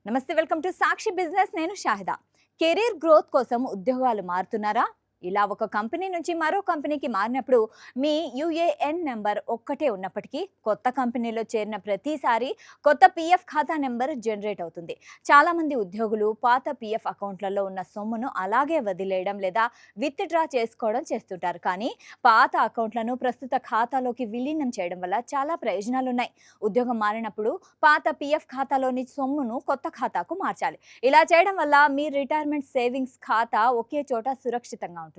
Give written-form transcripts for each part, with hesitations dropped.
నమస్తే, welcome to Sakshi business. నేను Shahida. Career growth కోసం ఉద్యోగాలు మారుతున్నారా? ఇలా ఒక కంపెనీ నుంచి మరో కంపెనీకి మారినప్పుడు మీ యూఏఎన్ నెంబర్ ఒక్కటే ఉన్నప్పటికీ కొత్త కంపెనీలో చేరిన ప్రతిసారి కొత్త పిఎఫ్ ఖాతా నెంబర్ జనరేట్ అవుతుంది. చాలామంది ఉద్యోగులు పాత పిఎఫ్ అకౌంట్లలో ఉన్న సొమ్మును అలాగే వదిలేయడం లేదా విత్డ్రా చేసుకోవడం చేస్తుంటారు. కానీ పాత అకౌంట్లను ప్రస్తుత ఖాతాలోకి విలీనం చేయడం వల్ల చాలా ప్రయోజనాలు ఉన్నాయి. ఉద్యోగం మారినప్పుడు పాత పిఎఫ్ ఖాతాలోని సొమ్మును కొత్త ఖాతాకు మార్చాలి. ఇలా చేయడం వల్ల మీ రిటైర్మెంట్ సేవింగ్స్ ఖాతా ఒకే చోట సురక్షితంగా ఉంటుంది.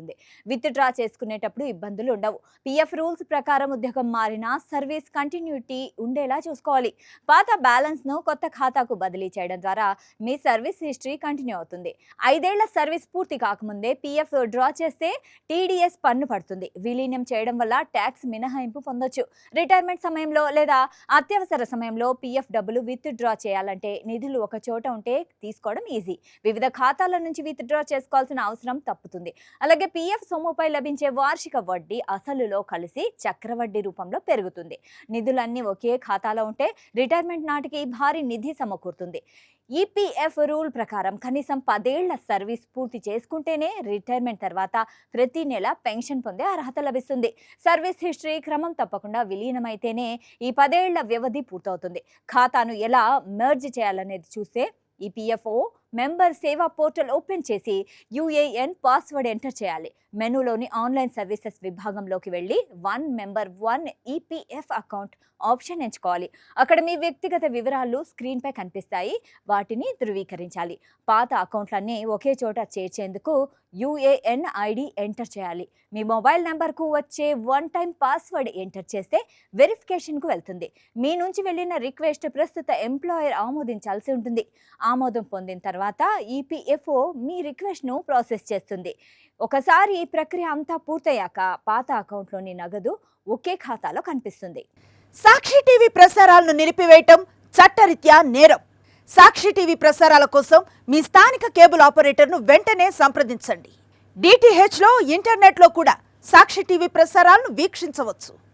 విత్డ్రా చేసుకునేటప్పుడు ఇబ్బందులు ఉండవు. పిఎఫ్ రూల్స్ ప్రకారం ఉద్యోగం మారినా సర్వీస్ కంటిన్యూటీ ఉండేలా చూసుకోవాలి. పాత బ్యాలెన్స్ ను కొత్త ఖాతాకు బదిలీ చేయడం ద్వారా మీ సర్వీస్ హిస్టరీ కంటిన్యూ అవుతుంది. 5 ఏళ్ల సర్వీస్ పూర్తి కాకముందే పిఎఫ్ డ్రా చేస్తే టీడీఎస్ పన్ను పడుతుంది. విలీనం చేయడం వల్ల ట్యాక్స్ మినహాయింపు పొందొచ్చు. రిటైర్మెంట్ సమయంలో లేదా అత్యవసర సమయంలో పిఎఫ్ డబ్బులు విత్డ్రా చేయాలంటే నిధులు ఒక చోట ఉంటే తీసుకోవడం ఈజీ. వివిధ ఖాతాల నుంచి విత్డ్రా చేసుకోవాల్సిన అవసరం తప్పుతుంది. అలాగే పిఎఫ్ సొమ్ముపై లభించే వార్షిక వడ్డీ అసలులో కలిసి చక్రవడ్డీ రూపంలో పెరుగుతుంది. నిధులన్నీ ఒకే ఖాతాలో ఉంటే రిటైర్మెంట్ నాటికి భారీ నిధి సమకూరుతుంది. ఈపీఎఫ్ రూల్ ప్రకారం కనీసం 10 ఏళ్ల సర్వీస్ పూర్తి చేసుకుంటేనే రిటైర్మెంట్ తర్వాత ప్రతి నెల పెన్షన్ పొందే అర్హత లభిస్తుంది. సర్వీస్ హిస్టరీ క్రమం తప్పకుండా విలీనమైతేనే ఈ 10 ఏళ్ల వ్యవధి పూర్తవుతుంది. ఖాతాను ఎలా మెర్జ్ చేయాలనేది చూస్తే ఈపీఎఫ్ఓ మెంబర్ సేవా పోర్టల్ ఓపెన్ చేసి యూఏఎన్ పాస్వర్డ్ ఎంటర్ చేయాలి. మెనూలోని ఆన్లైన్ సర్వీసెస్ విభాగంలోకి వెళ్ళి 1 మెంబర్ 1 ఈపీఎఫ్ అకౌంట్ ఆప్షన్ ఎంచుకోవాలి. అక్కడ మీ వ్యక్తిగత వివరాలు స్క్రీన్పై కనిపిస్తాయి. వాటిని ధృవీకరించాలి. పాత అకౌంట్లన్నీ ఒకే చోట చేర్చేందుకు యూఏఎన్ ఐడి ఎంటర్ చేయాలి. మీ మొబైల్ నెంబర్కు వచ్చే 1 టైం పాస్వర్డ్ ఎంటర్ చేస్తే వెరిఫికేషన్కు వెళ్తుంది. మీ నుంచి వెళ్ళిన రిక్వెస్ట్ ప్రస్తుత ఎంప్లాయర్ ఆమోదించాల్సి ఉంటుంది. ఆమోదం పొందిన తర్వాత ఈపీఎఫ్ఓ మీ రిక్వెస్ట్ను ప్రాసెస్ చేస్తుంది. ఒకసారి ఈ ప్రక్రియ అంతా పూర్తయ్యాక పాత అకౌంట్లోని నగదు ఒకే ఖాతాలో కనిపిస్తుంది. సాక్షి టీవీ ప్రసారాలను నిలిపివేయటం చట్టరీత్యా నేరం. సాక్షి టీవీ ప్రసారాల కోసం మీ స్థానిక కేబుల్ ఆపరేటర్ను వెంటనే సంప్రదించండి. డిటిహెచ్లో ఇంటర్నెట్లో కూడా సాక్షి టీవీ ప్రసారాలను వీక్షించవచ్చు.